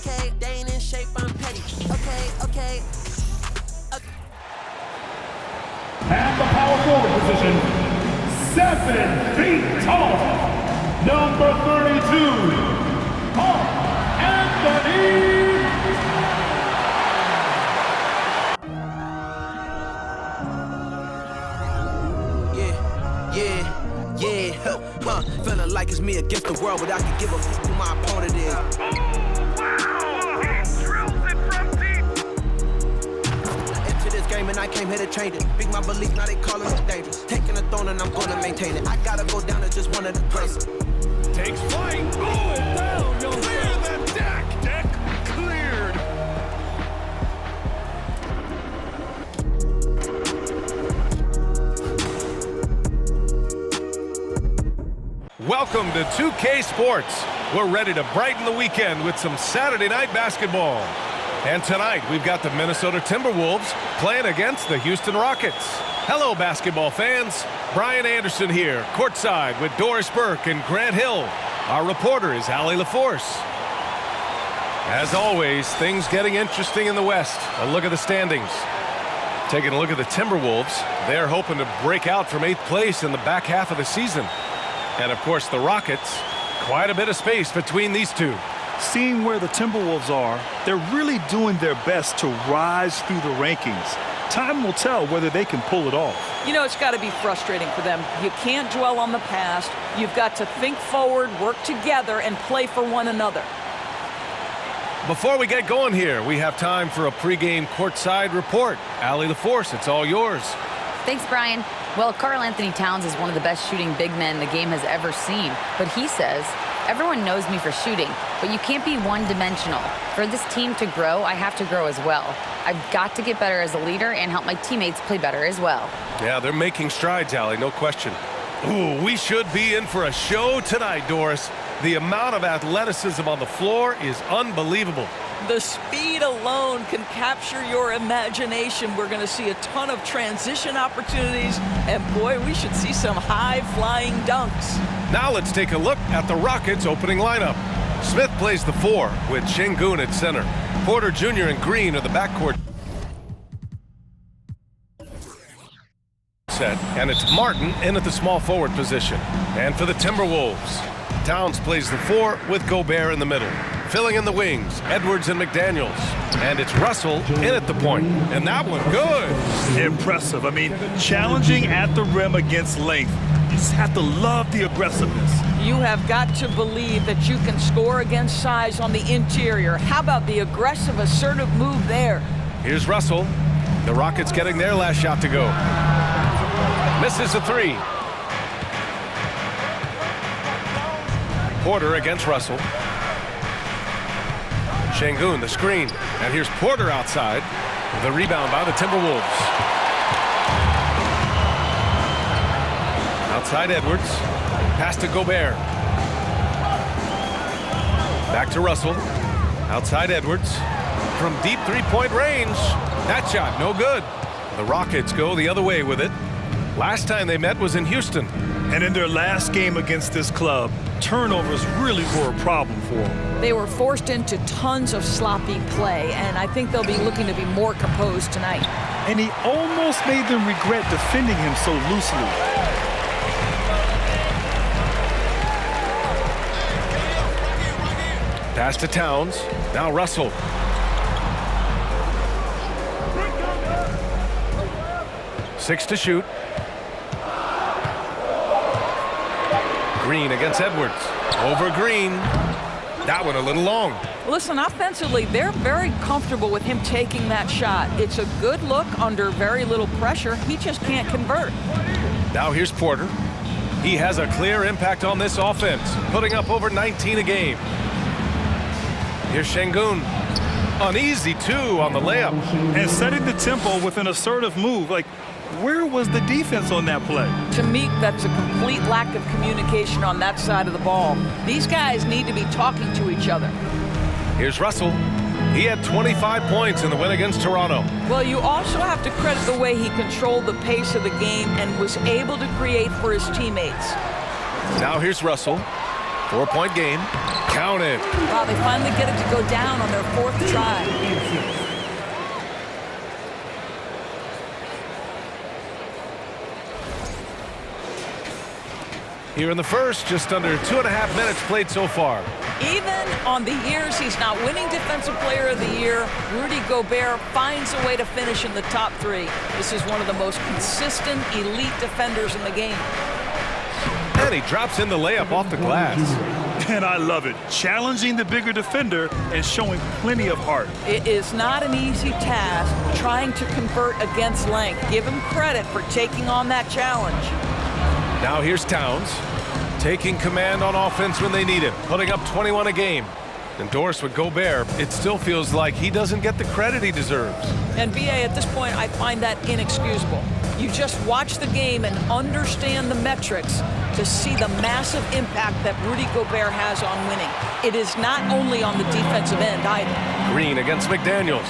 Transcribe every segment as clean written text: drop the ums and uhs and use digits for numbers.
okay. They ain't in shape, I'm petty. Okay. And the power forward position, 7 feet tall, number 32, Anthony. Feeling like it's me against the world, but I can give a f who my opponent is. He drills it from deep. Into this game and I came here to change it. Big my belief, now they calling it dangerous. Taking a throne and I'm gonna maintain it. I gotta go down to just one of the greatest. Takes flight. Going down. Clear the deck. Deck cleared. Welcome to 2K Sports. We're ready to brighten the weekend with some Saturday night basketball. And tonight, we've got the Minnesota Timberwolves playing against the Houston Rockets. Hello, basketball fans. Brian Anderson here, courtside with Doris Burke and Grant Hill. Our reporter is Allie LaForce. As always, things getting interesting in the West. A look at the standings. Taking a look at the Timberwolves, they're hoping to break out from 8th place in the back half of the season. And, of course, the Rockets, quite a bit of space between these two. Seeing where the Timberwolves are, they're really doing their best to rise through the rankings. Time will tell whether they can pull it off. You know, it's got to be frustrating for them. You can't dwell on the past. You've got to think forward, work together, and play for one another. Before we get going here, we have time for a pregame courtside report. Allie LaForce, it's all yours. Thanks, Brian. Well, Karl Anthony Towns is one of the best shooting big men the game has ever seen. But he says, everyone knows me for shooting, but you can't be one-dimensional. For this team to grow, I have to grow as well. I've got to get better as a leader and help my teammates play better as well. Yeah, they're making strides, Allie, no question. Ooh, we should be in for a show tonight, Doris. The amount of athleticism on the floor is unbelievable. The speed alone can capture your imagination. We're going to see a ton of transition opportunities, and boy, we should see some high-flying dunks. Now let's take a look at the Rockets' opening lineup. Smith plays the 4 with Şengün at center. Porter Jr. and Green are the backcourt set, and it's Martin in at the small forward position. And for the Timberwolves, Towns plays the 4 with Gobert in the middle. Filling in the wings, Edwards and McDaniels. And it's Russell in at the point. And that one good. Impressive. I mean, challenging at the rim against length. You just have to love the aggressiveness. You have got to believe that you can score against size on the interior. How about the aggressive, assertive move there? Here's Russell. The Rockets getting their last shot to go. Misses a 3. Porter against Russell. Şengün, the screen. And here's Porter outside. The rebound by the Timberwolves. Outside Edwards. Pass to Gobert. Back to Russell. Outside Edwards. From deep three-point range. That shot, no good. The Rockets go the other way with it. Last time they met was in Houston. And in their last game against this club, turnovers really were a problem for them. They were forced into tons of sloppy play, and I think they'll be looking to be more composed tonight. And he almost made them regret defending him so loosely. Pass to Towns. Now Russell. Six to shoot. Green against Edwards. Over Green. That one a little long. Listen, offensively, they're very comfortable with him taking that shot. It's a good look under very little pressure. He just can't convert. Now here's Porter. He has a clear impact on this offense, putting up over 19 a game. Here's Şengün. An easy 2 on the layup. And setting the tempo with an assertive move. Like, where was the defense on that play? To me, that's a complete lack of communication on that side of the ball. These guys need to be talking to each other. Here's Russell. He had 25 points in the win against Toronto. Well, you also have to credit the way he controlled the pace of the game and was able to create for his teammates. Now here's Russell. 4-point game. Count it. Wow, they finally get it to go down on their 4th try. Here in the first, just under 2.5 minutes played so far. Even on the years he's not winning Defensive Player of the Year, Rudy Gobert finds a way to finish in the top 3. This is one of the most consistent elite defenders in the game. And he drops in the layup off the glass. And I love it. Challenging the bigger defender and showing plenty of heart. It is not an easy task trying to convert against length. Give him credit for taking on that challenge. Now here's Towns, taking command on offense when they need him, putting up 21 a game. Endorsed with Gobert, it still feels like he doesn't get the credit he deserves. And BA, at this point, I find that inexcusable. You just watch the game and understand the metrics to see the massive impact that Rudy Gobert has on winning. It is not only on the defensive end either. Green against McDaniels.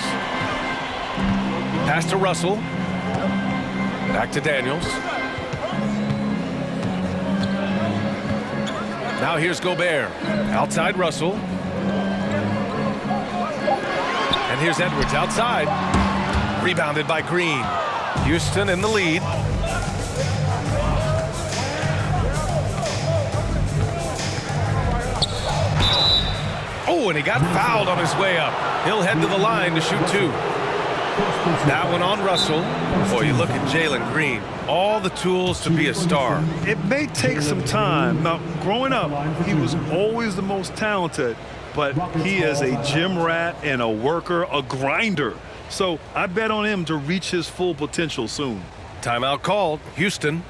Pass to Russell. Back to Daniels. Now here's Gobert. Outside Russell. And here's Edwards outside. Rebounded by Green. Houston in the lead. Oh, and he got fouled on his way up. He'll head to the line to shoot 2. That one on Russell. Boy, you look at Jalen Green. All the tools to be a star. It may take some time. Now, growing up, he was always the most talented, but he is a gym rat and a worker, a grinder. So I bet on him to reach his full potential soon. Timeout called. Houston.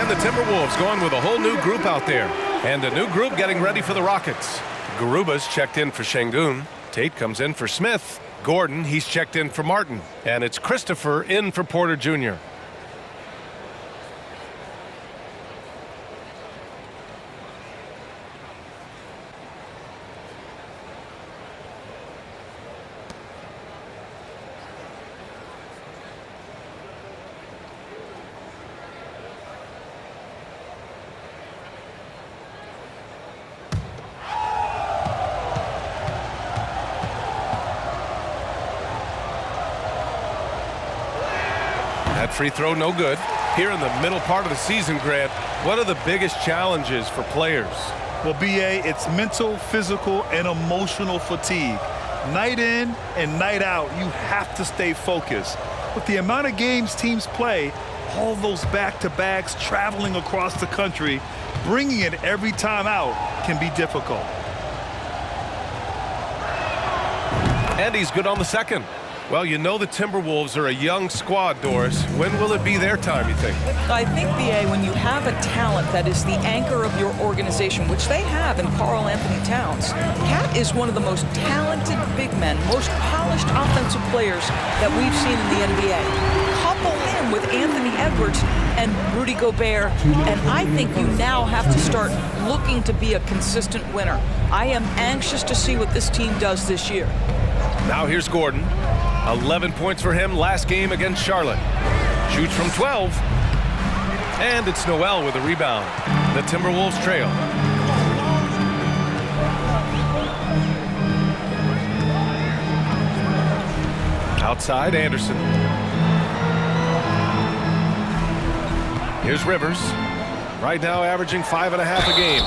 The Timberwolves going with a whole new group out there. And a new group getting ready for the Rockets. Garuba's checked in for Şengün. Tate comes in for Smith. Gordon, he's checked in for Martin. And it's Christopher in for Porter Jr. That free throw no good. Here in the middle part of the season, Grant, what are the biggest challenges for players? Well, BA, it's mental, physical, and emotional fatigue. Night in and night out, you have to stay focused. With the amount of games teams play, all those back-to-backs, traveling across the country, bringing it every time out can be difficult. And he's good on the second. Well, you know the Timberwolves are a young squad, Doris. When will it be their time, you think? I think, BA, when you have a talent that is the anchor of your organization, which they have in Karl Anthony Towns, Cat is one of the most talented big men, most polished offensive players that we've seen in the NBA. Couple him with Anthony Edwards and Rudy Gobert, and I think you now have to start looking to be a consistent winner. I am anxious to see what this team does this year. Now here's Gordon. 11 points for him last game against Charlotte. Shoots from 12. And it's Noel with a rebound. The Timberwolves trail. Outside, Anderson. Here's Rivers. Right now averaging 5.5 a game.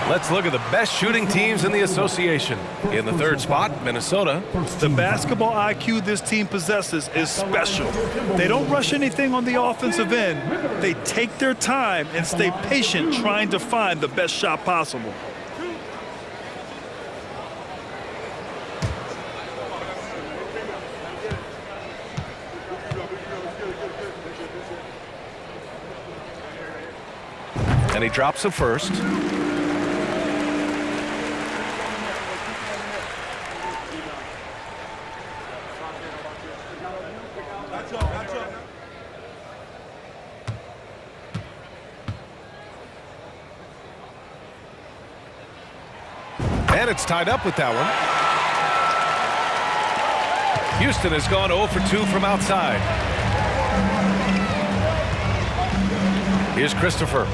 Let's look at the best shooting teams in the association. In the third spot, Minnesota. The basketball IQ this team possesses is special. They don't rush anything on the offensive end. They take their time and stay patient trying to find the best shot possible. And he drops the first. And it's tied up with that one. Houston has gone 0 for 2 from outside. Here's Christopher.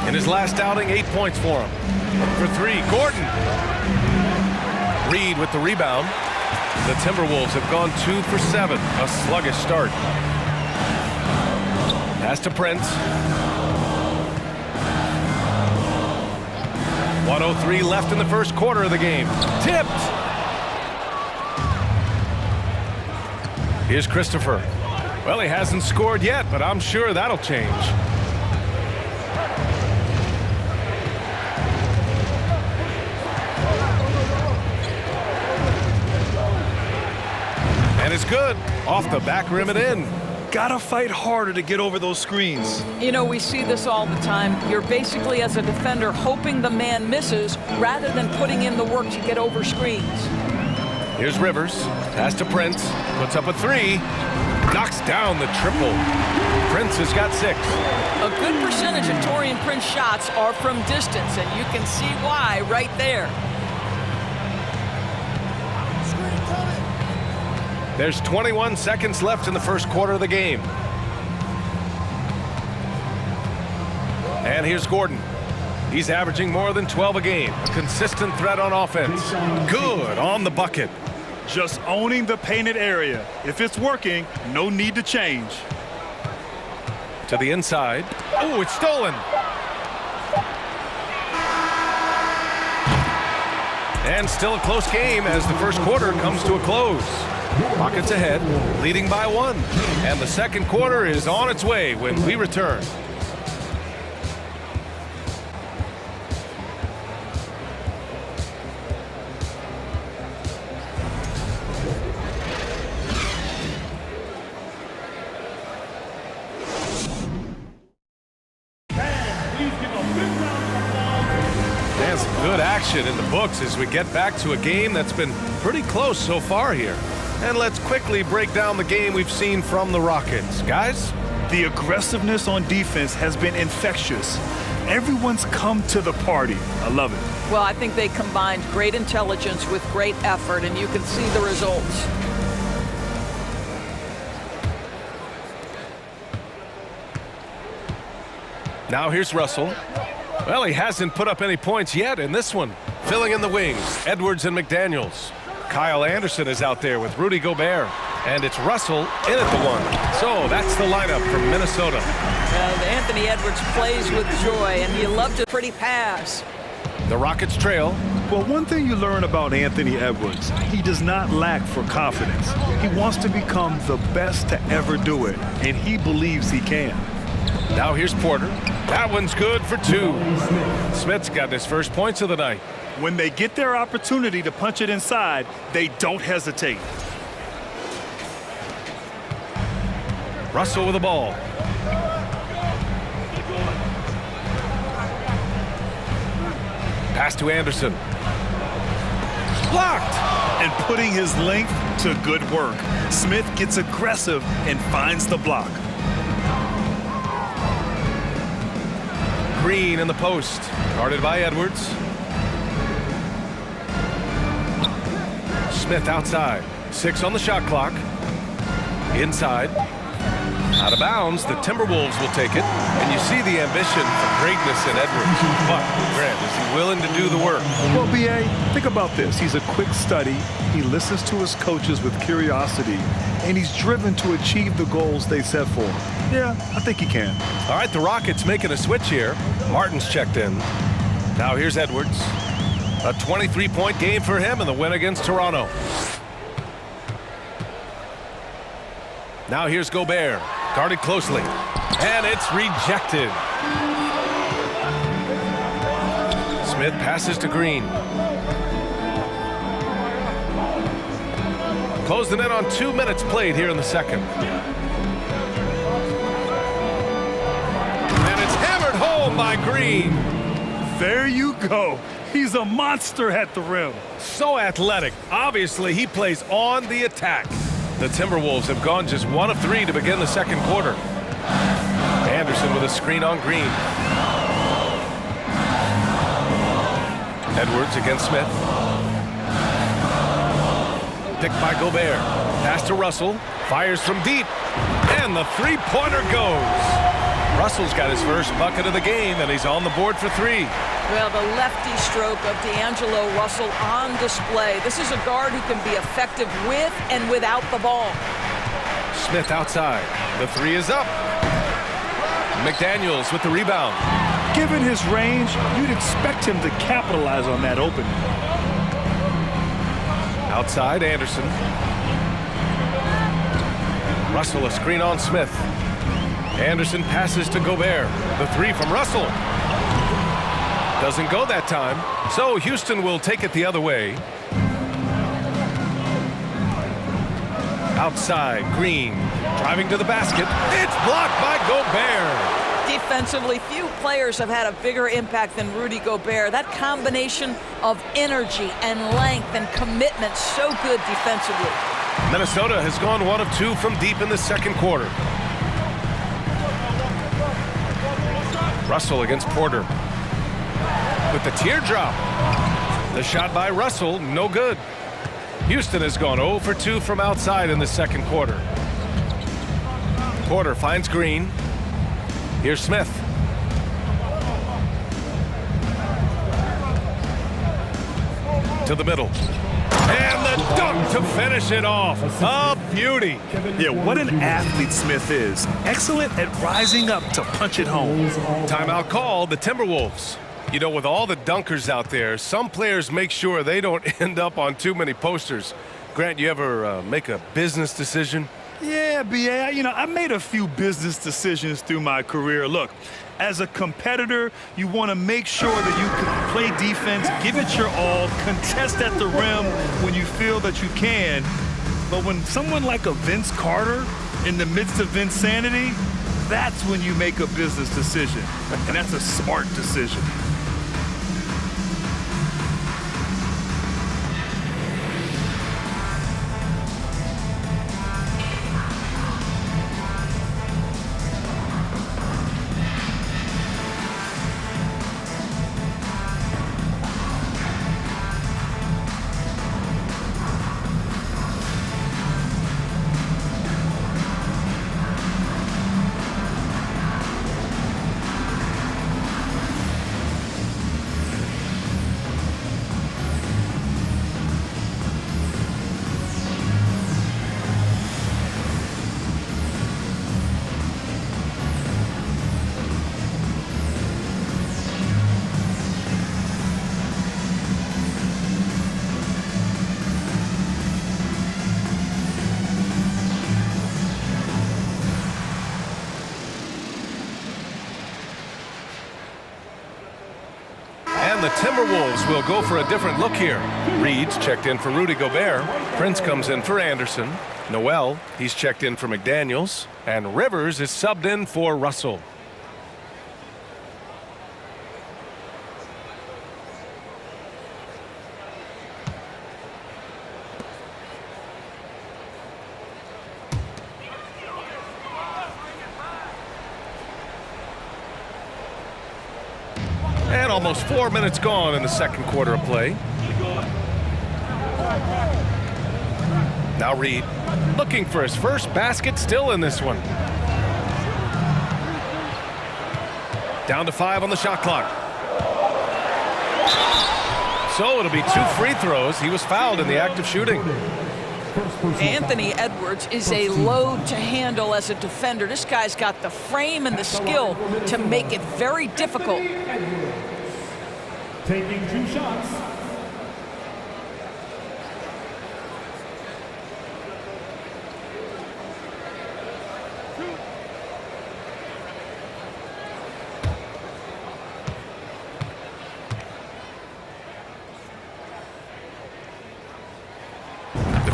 In his last outing, 8 points for him. For 3, Gordon. Reed with the rebound. The Timberwolves have gone 2 for 7. A sluggish start. Pass to Prince. 1:03 left in the first quarter of the game. Tipped. Here's Christopher. Well, he hasn't scored yet, but I'm sure that'll change. And it's good. Off the back rim and in. Gotta fight harder to get over those screens. You know, we see this all the time. You're basically, as a defender, hoping the man misses rather than putting in the work to get over screens. Here's Rivers. Pass to Prince. Puts up a 3. Knocks down the triple. Prince has got 6. A good percentage of Taurean Prince shots are from distance, and you can see why right there. There's 21 seconds left in the first quarter of the game. And here's Gordon. He's averaging more than 12 a game. A consistent threat on offense. Good on the bucket. Just owning the painted area. If it's working, no need to change. To the inside. Oh, it's stolen. And still a close game as the first quarter comes to a close. Rockets ahead, leading by 1. And the second quarter is on its way when we return. And some good action in the books as we get back to a game that's been pretty close so far here. And let's quickly break down the game we've seen from the Rockets. Guys? The aggressiveness on defense has been infectious. Everyone's come to the party. I love it. Well, I think they combined great intelligence with great effort, and you can see the results. Now here's Russell. Well, he hasn't put up any points yet in this one. Filling in the wings, Edwards and McDaniels. Kyle Anderson is out there with Rudy Gobert. And it's Russell in at the 1. So that's the lineup from Minnesota. Anthony Edwards plays with joy, and you love to pretty pass. The Rockets trail. Well, one thing you learn about Anthony Edwards, he does not lack for confidence. He wants to become the best to ever do it, and he believes he can. Now here's Porter. That one's good for 2. Smith's got his first points of the night. When they get their opportunity to punch it inside, they don't hesitate. Russell with the ball. Pass to Anderson. Blocked! And putting his length to good work. Smith gets aggressive and finds the block. Green in the post. Guarded by Edwards. Smith outside. 6 on the shot clock. Inside. Out of bounds, the Timberwolves will take it, and you see the ambition for greatness in Edwards. But, Grant, is he willing to do the work? Well, B.A., think about this. He's a quick study. He listens to his coaches with curiosity, and he's driven to achieve the goals they set for him. Yeah, I think he can. All right, the Rockets making a switch here. Martin's checked in. Now here's Edwards. A 23-point game for him in the win against Toronto. Now here's Gobert, guarded closely, and it's rejected. Smith passes to Green. Closing in on 2 minutes played here in the second. And it's hammered home by Green. There you go. He's a monster at the rim. So athletic. Obviously, he plays on the attack. The Timberwolves have gone just 1 of 3 to begin the second quarter. Anderson with a screen on Green. Edwards against Smith. Picked by Gobert. Pass to Russell. Fires from deep. And the three-pointer goes. Russell's got his first bucket of the game, and he's on the board for 3. Well, the lefty stroke of D'Angelo Russell on display. This is a guard who can be effective with and without the ball. Smith outside. The 3 is up. McDaniels with the rebound. Given his range, you'd expect him to capitalize on that opening. Outside, Anderson. Russell a screen on Smith. Anderson passes to Gobert. The 3 from Russell. Doesn't go that time. So Houston will take it the other way. Outside, Green driving to the basket. It's blocked by Gobert. Defensively, few players have had a bigger impact than Rudy Gobert. That combination of energy and length and commitment, so good defensively. Minnesota has gone 1 of 2 from deep in the second quarter. Russell against Porter. With the teardrop. The shot by Russell, no good. Houston has gone 0 for 2 from outside in the second quarter. Porter finds Green. Here's Smith. To the middle. And the dunk to finish it off. A beauty. Yeah, what an athlete Smith is. Excellent at rising up to punch it home. Timeout call, the Timberwolves. You know, with all the dunkers out there, some players make sure they don't end up on too many posters. Grant, you ever make a business decision? Yeah, B.A., you know, I made a few business decisions through my career. Look, as a competitor, you want to make sure that you can play defense, give it your all, contest at the rim when you feel that you can. But when someone like a Vince Carter in the midst of insanity, that's when you make a business decision. And that's a smart decision. And the Timberwolves will go for a different look here. Reed's checked in for Rudy Gobert. Prince comes in for Anderson. Noel, he's checked in for McDaniels. And Rivers is subbed in for Russell. And almost 4 minutes gone in the second quarter of play. Now Reed looking for his first basket, still in this one. Down to 5 on the shot clock. So it'll be 2 free throws. He was fouled in the act of shooting. Anthony Edwards is a load to handle as a defender. This guy's got the frame and the skill to make it very difficult. Taking 2 shots.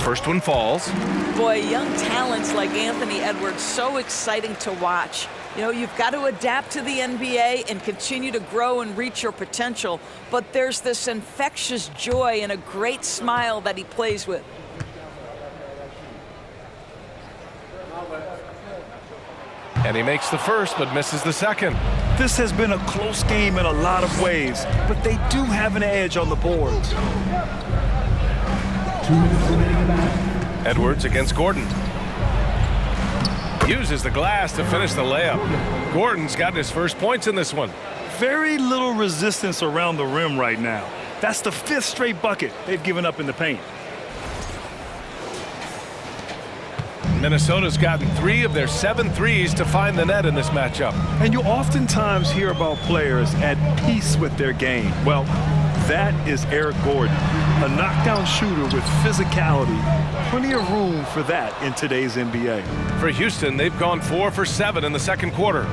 First one falls. Boy, young talents like Anthony Edwards, so exciting to watch. You know, you've got to adapt to the NBA and continue to grow and reach your potential, but there's this infectious joy and a great smile that he plays with. And he makes the first, but misses the second. This has been a close game in a lot of ways, but they do have an edge on the boards. 2 minutes remaining in the match. Edwards against Gordon. Uses the glass to finish the layup. Gordon's got his first points in this one. Very little resistance around the rim right now. That's the 5th straight bucket they've given up in the paint. Minnesota's gotten 3 of their 7 threes to find the net in this matchup. And you oftentimes hear about players at peace with their game. Well, that is Eric Gordon, a knockdown shooter with physicality. Plenty of room for that in today's NBA. For Houston, they've gone 4 for 7 in the second quarter.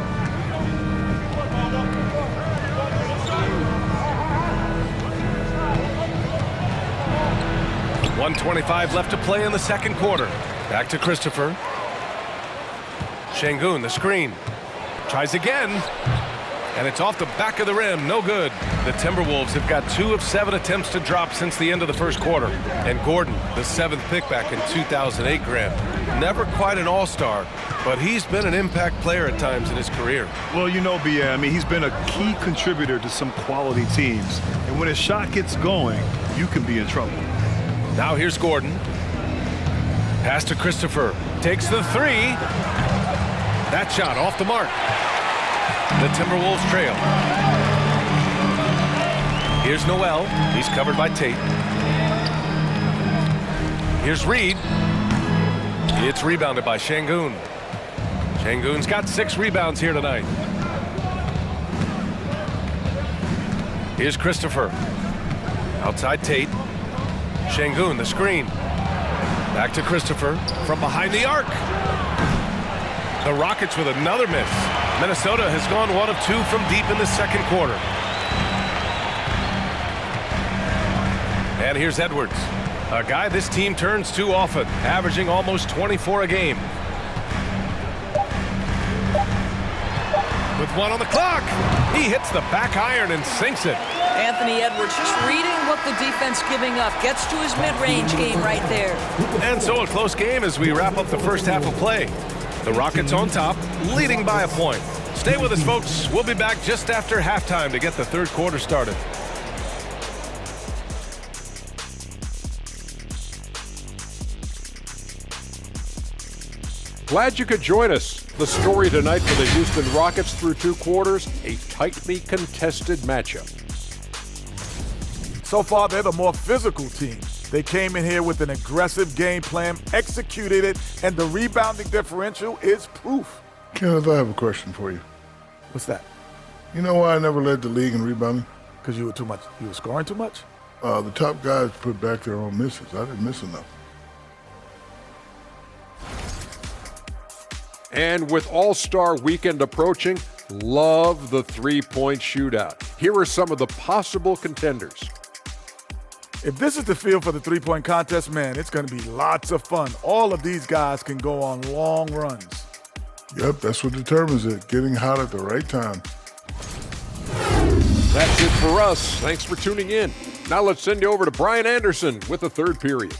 .125 left to play in the second quarter. Back to Christopher. Şengün, the screen. Tries again. And it's off the back of the rim. No good. The Timberwolves have got 2 of 7 attempts to drop since the end of the first quarter. And Gordon, the 7th pick back in 2008, Graham. Never quite an all-star, but he's been an impact player at times in his career. Well, you know, I mean, he's been a key contributor to some quality teams. And when his shot gets going, you can be in trouble. Now here's Gordon. Pass to Christopher. Takes the 3. That shot off the mark. The Timberwolves trail. Here's Noel. He's covered by Tate. Here's Reed. It's rebounded by Şengün. Şengün's got 6 rebounds here tonight. Here's Christopher. Outside Tate. Şengün, the screen. Back to Christopher from behind the arc. The Rockets with another miss. Minnesota has gone 1 of 2 from deep in the second quarter. And here's Edwards, a guy this team turns to often, averaging almost 24 a game. With 1 on the clock, he hits the back iron and sinks it. Anthony Edwards just reading what the defense giving up. Gets to his mid-range game right there. And so a close game as we wrap up the first half of play. The Rockets on top, leading by a point. Stay with us, folks. We'll be back just after halftime to get the third quarter started. Glad you could join us. The story tonight for the Houston Rockets through 2 quarters, a tightly contested matchup. So far, they're the more physical team. They came in here with an aggressive game plan, executed it, and the rebounding differential is proof. Kenneth, I have a question for you. What's that? You know why I never led the league in rebounding? Because you were scoring too much? The top guys put back their own misses. I didn't miss enough. And with All-Star Weekend approaching, love the three-point shootout. Here are some of the possible contenders. If this is the field for the three-point contest, man, it's going to be lots of fun. All of these guys can go on long runs. Yep, that's what determines it, getting hot at the right time. That's it for us. Thanks for tuning in. Now let's send you over to Brian Anderson with the third period.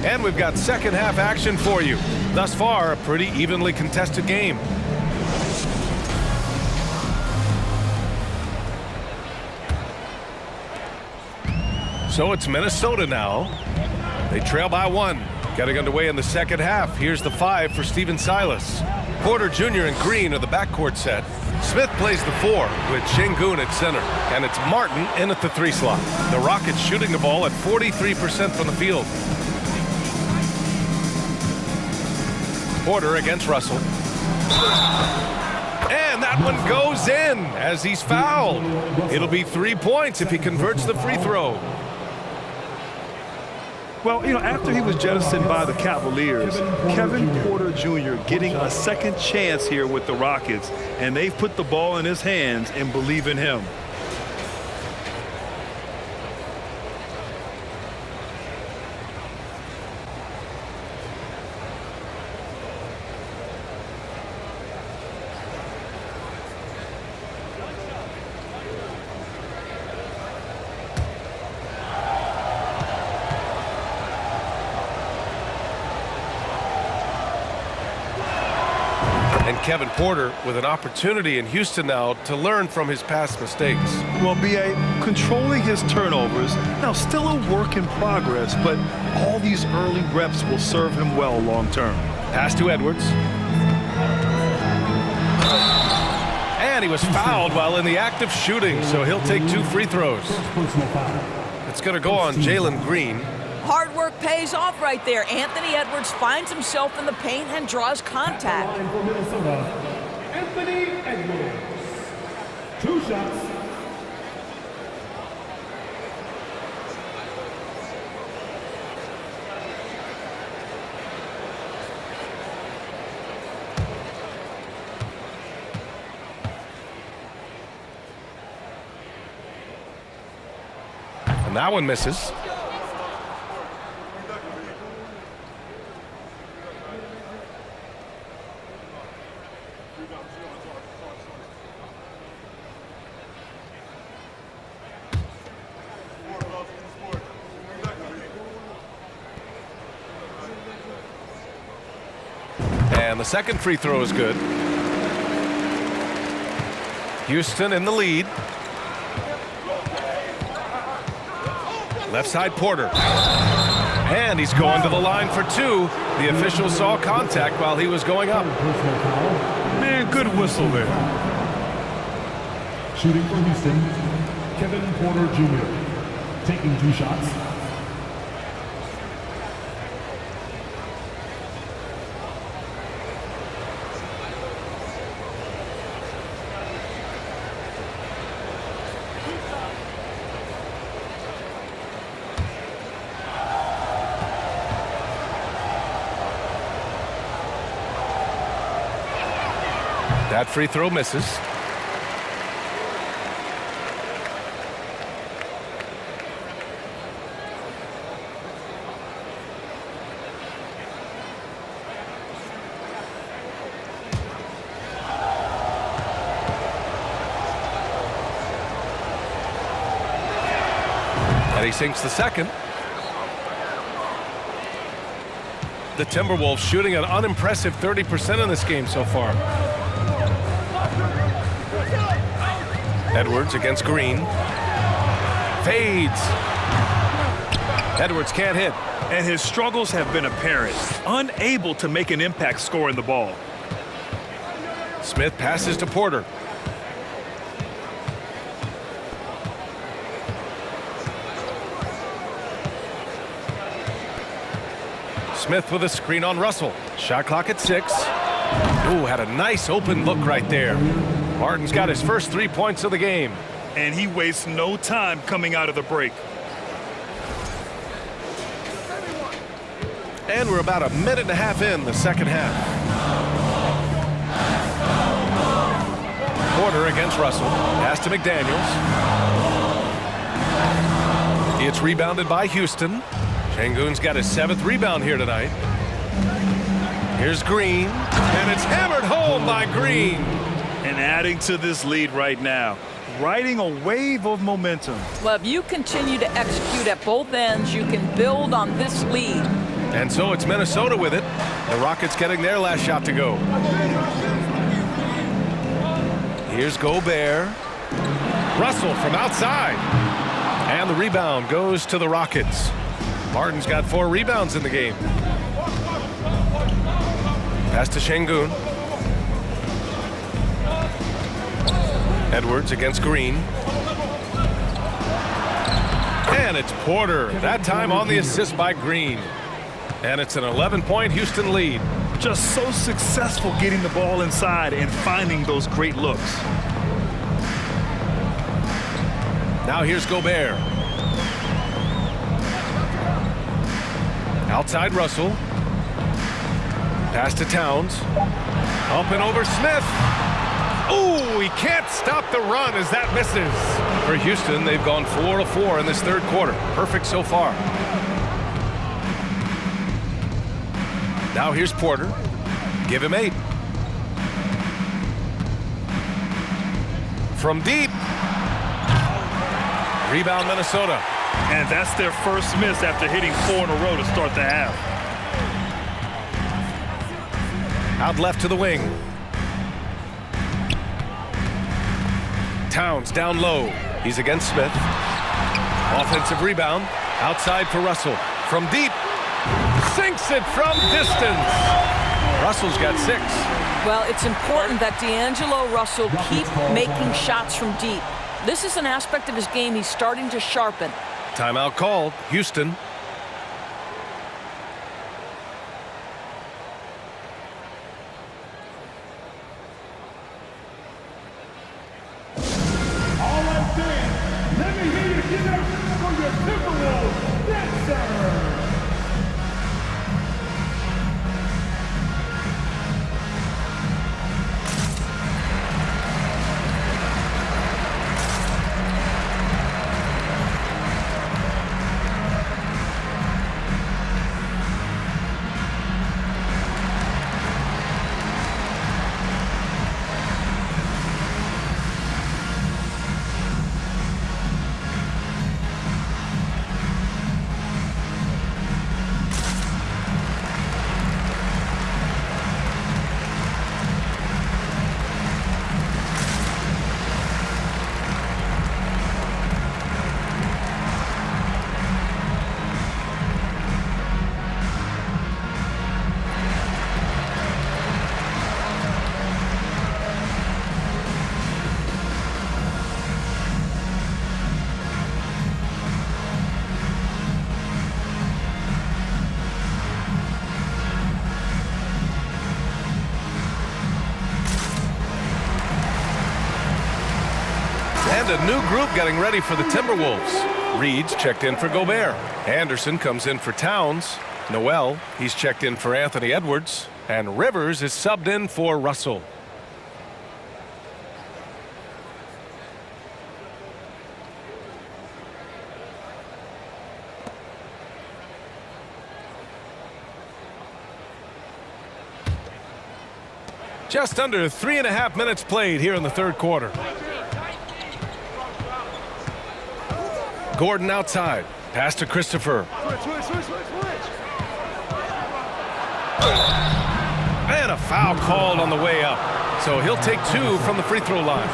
And we've got second half action for you. Thus far, a pretty evenly contested game. So it's Minnesota now. They trail by 1. Getting underway in the second half. Here's the 5 for Steven Silas. Porter Jr. and Green are the backcourt set. Smith plays the 4 with Şengün at center. And it's Martin in at the 3 slot. The Rockets shooting the ball at 43% from the field. Porter against Russell. And that one goes in as he's fouled. It'll be 3 points if he converts the free throw. Well, after he was jettisoned by the Cavaliers, Kevin Porter Jr. getting a second chance here with the Rockets, and they've put the ball in his hands and believe in him. Kevin Porter with an opportunity in Houston now to learn from his past mistakes. Well, B.A. controlling his turnovers, now still a work in progress, but all these early reps will serve him well long term. Pass to Edwards. And he was fouled while in the act of shooting, so he'll take 2 free throws. It's going to go on Jalen Green. Hard work pays off right there. Anthony Edwards finds himself in the paint and draws contact. For Minnesota, Anthony Edwards. 2 shots. And that one misses. And the second free throw is good. Houston in the lead. Left side Porter. And he's going to the line for 2. The official saw contact while he was going up. Man, good whistle there. Shooting for Houston, Kevin Porter Jr. Taking 2 shots. That free throw misses. And he sinks the second. The Timberwolves shooting an unimpressive 30% in this game so far. Edwards against Green. Fades. Edwards can't hit. And his struggles have been apparent. Unable to make an impact scoring the ball. Smith passes to Porter. Smith with a screen on Russell. Shot clock at 6. Ooh, had a nice open look right there. Martin's got his first 3 points of the game. And he wastes no time coming out of the break. And we're about a minute and a half in the second half. Porter against Russell. Pass to McDaniels. It's rebounded by Houston. Şengün's got his 7th rebound here tonight. Here's Green. And it's hammered home by Green. And adding to this lead right now, riding a wave of momentum. Well, if you continue to execute at both ends, you can build on this lead. And so it's Minnesota with it. The Rockets getting their last shot to go. Here's Gobert. Russell from outside. And the rebound goes to the Rockets. Martin's got 4 rebounds in the game. Pass to Şengün. Edwards against Green. And it's Porter. That time on the assist by Green. And it's an 11-point Houston lead. Just so successful getting the ball inside and finding those great looks. Now here's Gobert. Outside Russell. Pass to Towns. Up and over Smith. Ooh, he can't stop the run as that misses. For Houston, they've gone 4 of 4 in this third quarter. Perfect so far. Now here's Porter. Give him 8. From deep. Rebound Minnesota. And that's their first miss after hitting 4 in a row to start the half. Out left to the wing. Towns down low. He's against Smith. Offensive rebound. Outside for Russell. From deep. Sinks it from distance. Russell's got 6. Well, it's important that D'Angelo Russell keep making shots from deep. This is an aspect of his game he's starting to sharpen. Timeout called. Houston. All I'm saying, let me hear you get up for your Timberwolves dancer. And a new group getting ready for the Timberwolves. Reed's checked in for Gobert. Anderson comes in for Towns. Noel, he's checked in for Anthony Edwards. And Rivers is subbed in for Russell. Just under 3.5 minutes played here in the third quarter. Gordon outside. Pass to Christopher. And a foul called on the way up. So he'll take 2 from the free throw line.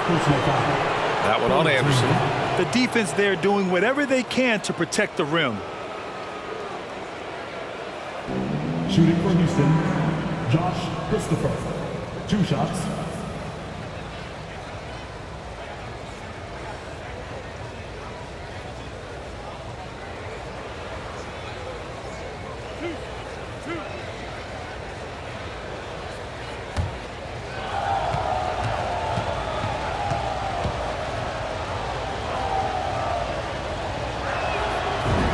That one on Anderson. The defense there doing whatever they can to protect the rim. Shooting for Houston, Josh Christopher. 2 shots.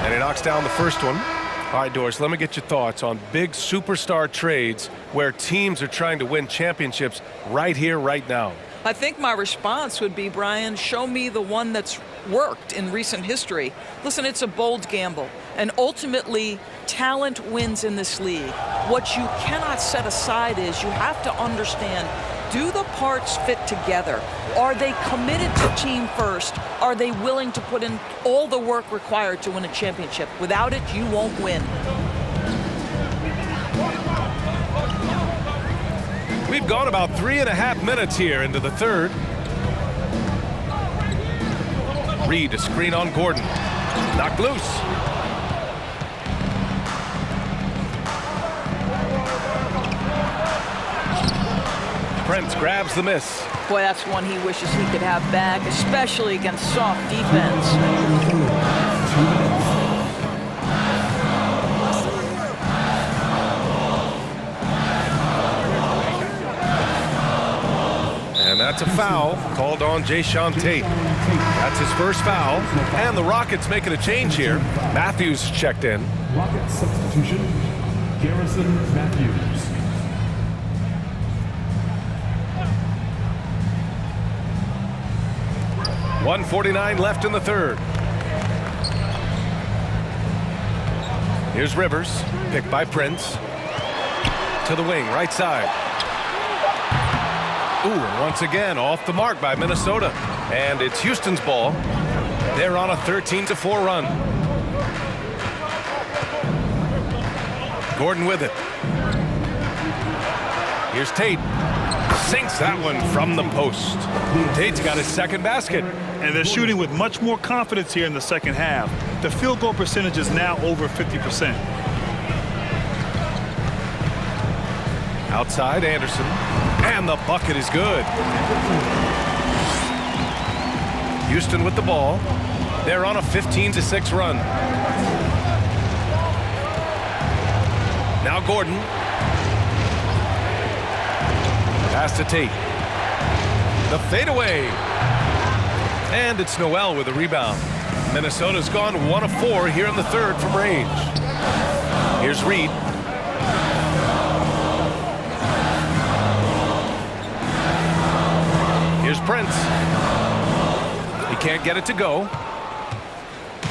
And he knocks down the first one. All right, Doris, let me get your thoughts on big superstar trades where teams are trying to win championships right here, right now. I think my response would be, Brian, show me the one that's worked in recent history. Listen, it's a bold gamble, and ultimately, talent wins in this league. What you cannot set aside is you have to understand, do the parts fit together? Are they committed to team first? Are they willing to put in all the work required to win a championship? Without it, you won't win. We've gone about 3.5 minutes here into the third. Reed to screen on Gordon. Knocked loose. Prince grabs the miss. Boy, that's one he wishes he could have back, especially against soft defense. And that's a foul called on Jayshawn Tate. That's his first foul. And the Rockets making a change here. Matthews checked in. Rocket substitution, Garrison Matthews. .149 left in the third. Here's Rivers, picked by Prince. To the wing, right side. Ooh, and once again, off the mark by Minnesota. And it's Houston's ball. They're on a 13-4 run. Gordon with it. Here's Tate. Sinks that one from the post. Tate's got his second basket. And they're shooting with much more confidence here in the second half. The field goal percentage is now over 50%. Outside, Anderson. And the bucket is good. Houston with the ball. They're on a 15-6 run. Now Gordon. Pass to Tate. The fadeaway. And it's Noel with a rebound. Minnesota's gone 1 of 4 here in the third from range. Here's Reed. Here's Prince. He can't get it to go.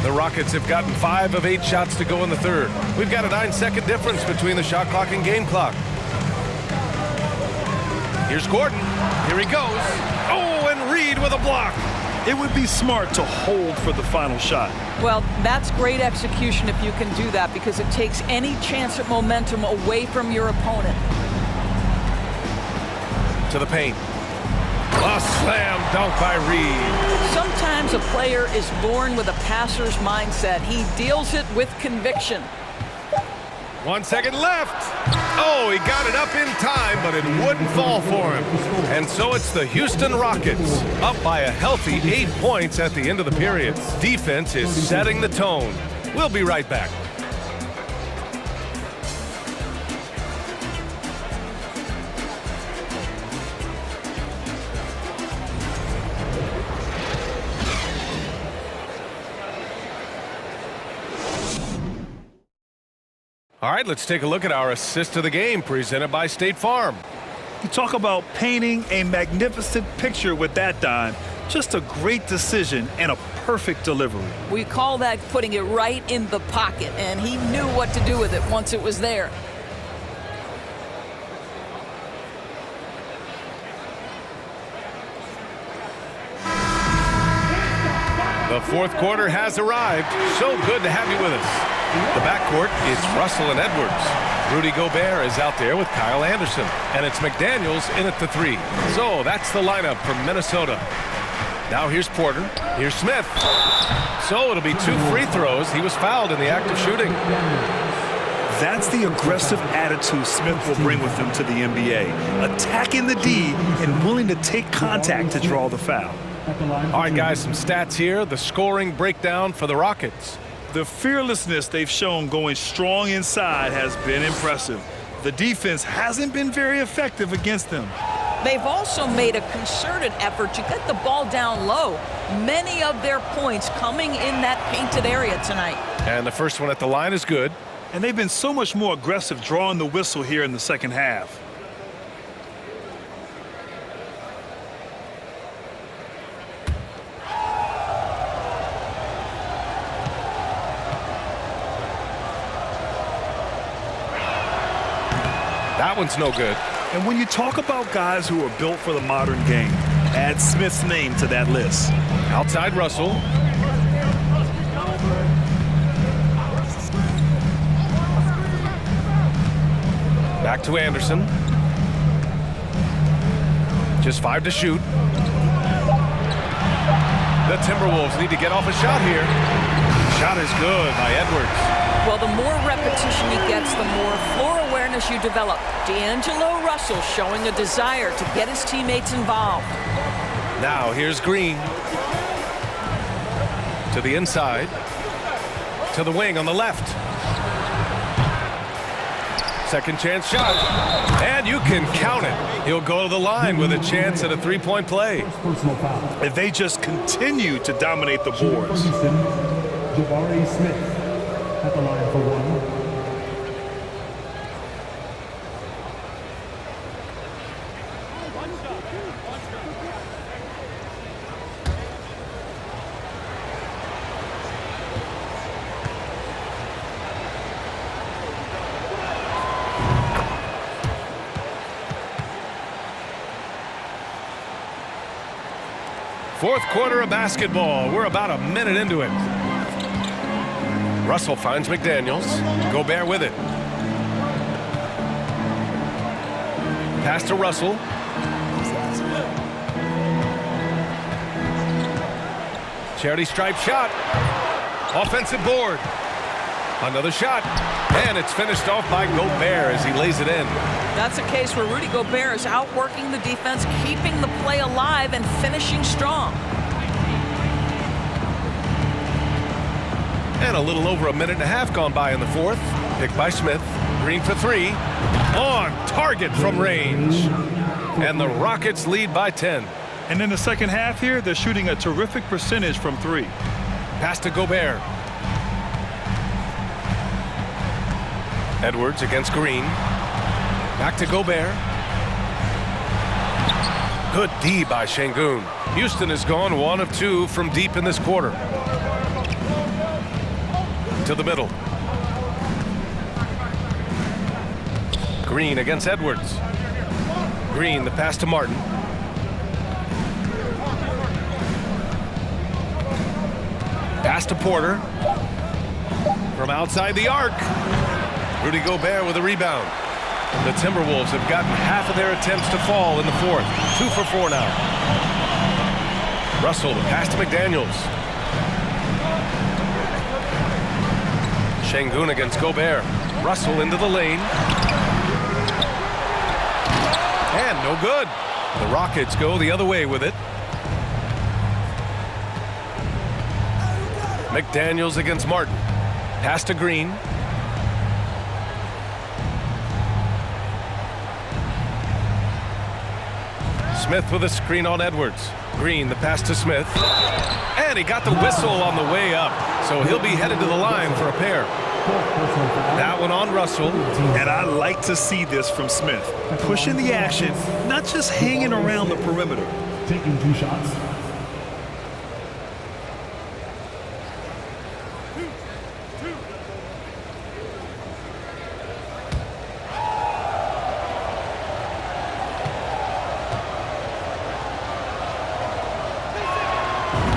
The Rockets have gotten 5 of 8 shots to go in the third. We've got a 9-second difference between the shot clock and game clock. Here's Gordon. Here he goes. Oh, and Reed with a block. It would be smart to hold for the final shot. Well, that's great execution if you can do that, because it takes any chance at momentum away from your opponent. To the paint. A slam dunk by Reed. Sometimes a player is born with a passer's mindset. He deals it with conviction. 1 second left. Oh, he got it up in time, but it wouldn't fall for him. And so it's the Houston Rockets, up by a healthy 8 points at the end of the period. Defense is setting the tone. We'll be right back. All right, let's take a look at our assist of the game presented by State Farm. You talk about painting a magnificent picture with that dime. Just a great decision and a perfect delivery. We call that putting it right in the pocket, and he knew what to do with it once it was there. The fourth quarter has arrived. So good to have you with us. The backcourt, it's Russell and Edwards. Rudy Gobert is out there with Kyle Anderson. And it's McDaniels in at the 3. So that's the lineup for Minnesota. Now here's Porter. Here's Smith. So it'll be 2 free throws. He was fouled in the act of shooting. That's the aggressive attitude Smith will bring with him to the NBA. Attacking the D and willing to take contact to draw the foul. All right, guys, some stats here. The scoring breakdown for the Rockets. The fearlessness they've shown going strong inside has been impressive. The defense hasn't been very effective against them. They've also made a concerted effort to get the ball down low. Many of their points coming in that painted area tonight. And the first one at the line is good. And they've been so much more aggressive drawing the whistle here in the second half. That one's no good. And when you talk about guys who are built for the modern game, add Smith's name to that list. Outside Russell. Back to Anderson. Just 5 to shoot. The Timberwolves need to get off a shot here. Shot is good by Edwards. Well, the more repetition he gets, the more floor awareness you develop. D'Angelo Russell showing a desire to get his teammates involved. Now here's Green. To the inside. To the wing on the left. Second chance shot. And you can count it. He'll go to the line with a chance at a three-point play. If they just continue to dominate the boards. Jabari Smith at the line for one. Fourth quarter of basketball. We're about a minute into it. Russell finds McDaniels. Gobert with it. Pass to Russell. Charity stripe shot. Offensive board. Another shot. And it's finished off by Gobert as he lays it in. That's a case where Rudy Gobert is outworking the defense, keeping the play alive and finishing strong. And a little over a minute and a half gone by in the fourth. Picked by Smith. Green for three. On target from range. And the Rockets lead by 10. And in the second half here, they're shooting a terrific percentage from three. Pass to Gobert. Edwards against Green. Back to Gobert. Good D by Şengün. Houston has gone 1 of 2 from deep in this quarter. To the middle. Green against Edwards. Green, the pass to Martin. Pass to Porter. From outside the arc. Rudy Gobert with a rebound. The Timberwolves have gotten half of their attempts to fall in the fourth. 2 for 4 now. Russell, the pass to McDaniels. Şengün against Gobert. Russell into the lane. And no good. The Rockets go the other way with it. McDaniels against Martin. Pass to Green. Smith with a screen on Edwards. Green, the pass to Smith. And he got the whistle on the way up. So he'll be headed to the line for a pair. That one on Russell. And I like to see this from Smith. Pushing the action, not just hanging around the perimeter. Taking 2 shots.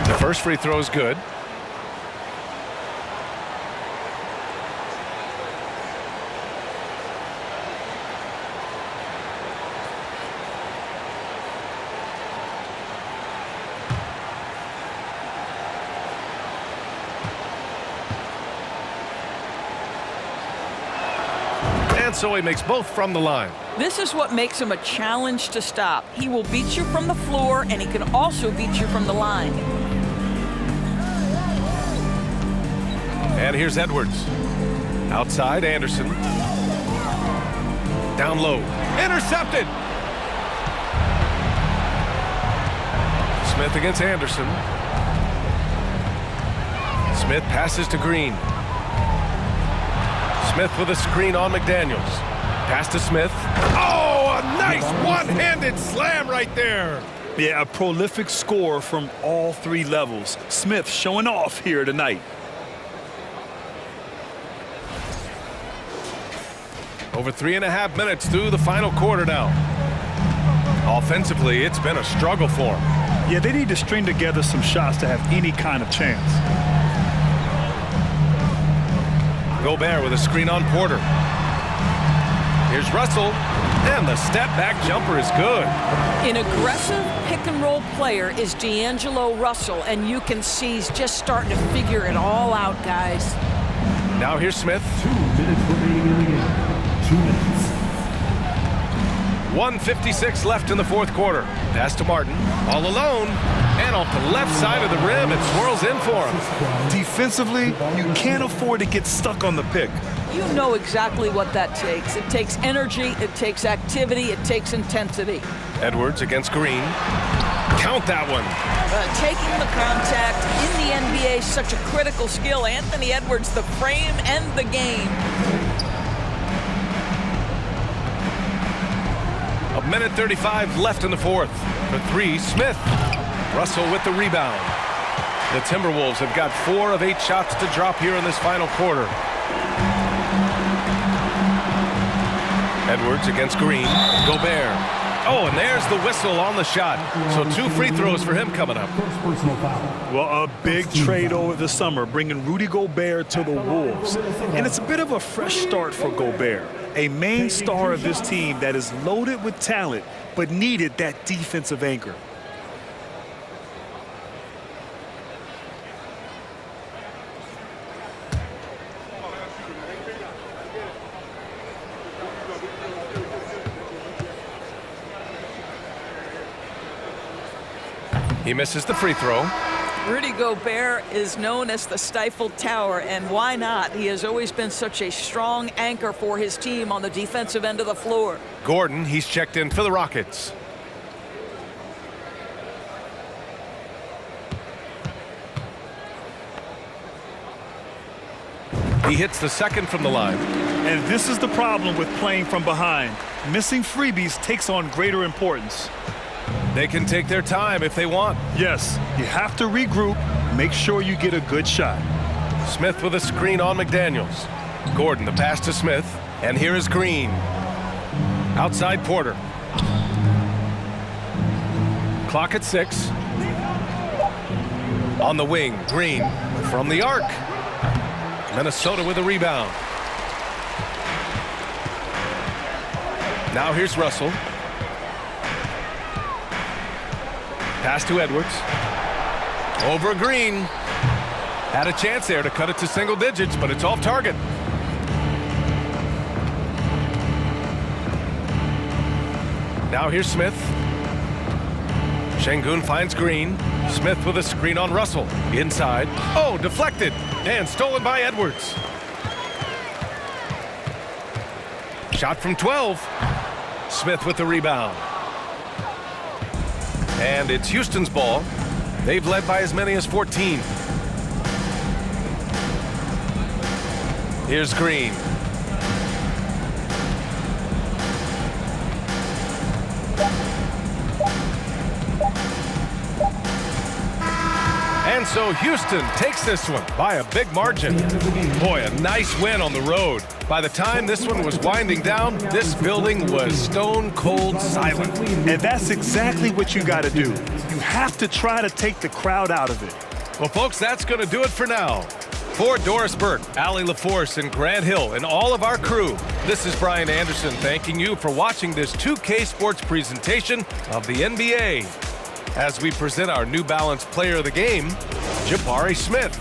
The first free throw is good. And so he makes both from the line. This is what makes him a challenge to stop. He will beat you from the floor, and he can also beat you from the line. And here's Edwards. Outside, Anderson. Down low. Intercepted! Smith against Anderson. Smith passes to Green. Smith with a screen on McDaniels. Pass to Smith. Oh, a nice one-handed slam right there. Yeah, a prolific score from all 3 levels. Smith showing off here tonight. Over 3.5 minutes through the final quarter now. Offensively, it's been a struggle for them. Yeah, they need to string together some shots to have any kind of chance. Gobert with a screen on Porter. Here's Russell, and the step-back jumper is good. In aggressive pick and roll player is D'Angelo Russell, and you can see he's just starting to figure it all out, guys. Now here's Smith. 2 minutes remaining in the game. 2 minutes. 1:56 left in the fourth quarter. Pass to Martin, all alone, and off the left side of the rim, it swirls in for him. Defensively, you can't afford to get stuck on the pick. You know exactly what that takes. It takes energy, it takes activity, it takes intensity. Edwards against Green. Count that one. Taking the contact in the NBA is such a critical skill. Anthony Edwards, the frame and the game. A minute 35 left in the fourth. For three, Smith. Russell with the rebound. The Timberwolves have got 4 of 8 shots to drop here in this final quarter. Edwards against Green. Gobert. Oh, and there's the whistle on the shot. So 2 free throws for him coming up. First personal foul. Well, a big trade over the summer, bringing Rudy Gobert to the Wolves. And it's a bit of a fresh start for Gobert, a main star of this team that is loaded with talent, but needed that defensive anchor. He misses the free throw. Rudy Gobert is known as the stifled tower, and why not? He has always been such a strong anchor for his team on the defensive end of the floor. Gordon, he's checked in for the Rockets. He hits the second from the line. And this is the problem with playing from behind. Missing freebies takes on greater importance. They can take their time if they want. Yes, you have to regroup, make sure you get a good shot. Smith with a screen on McDaniels. Gordon, the pass to Smith, and here is Green. Outside Porter. Clock at 6. On the wing, Green from the arc. Minnesota with a rebound. Now here's Russell. Pass to Edwards. Over Green. Had a chance there to cut it to single digits, but it's off target. Now here's Smith. Şengün finds Green. Smith with a screen on Russell. Inside. Oh, deflected. And stolen by Edwards. Shot from 12. Smith with the rebound. And it's Houston's ball. They've led by as many as 14. Here's Green. And so Houston takes this one by a big margin. Boy, a nice win on the road. By the time this one was winding down, this building was stone cold silent. And that's exactly what you got to do. You have to try to take the crowd out of it. Well, folks, that's going to do it for now. For Doris Burke, Allie LaForce, and Grant Hill, and all of our crew, this is Brian Anderson thanking you for watching this 2K Sports presentation of the NBA. As we present our New Balance Player of the Game, Jabari Smith.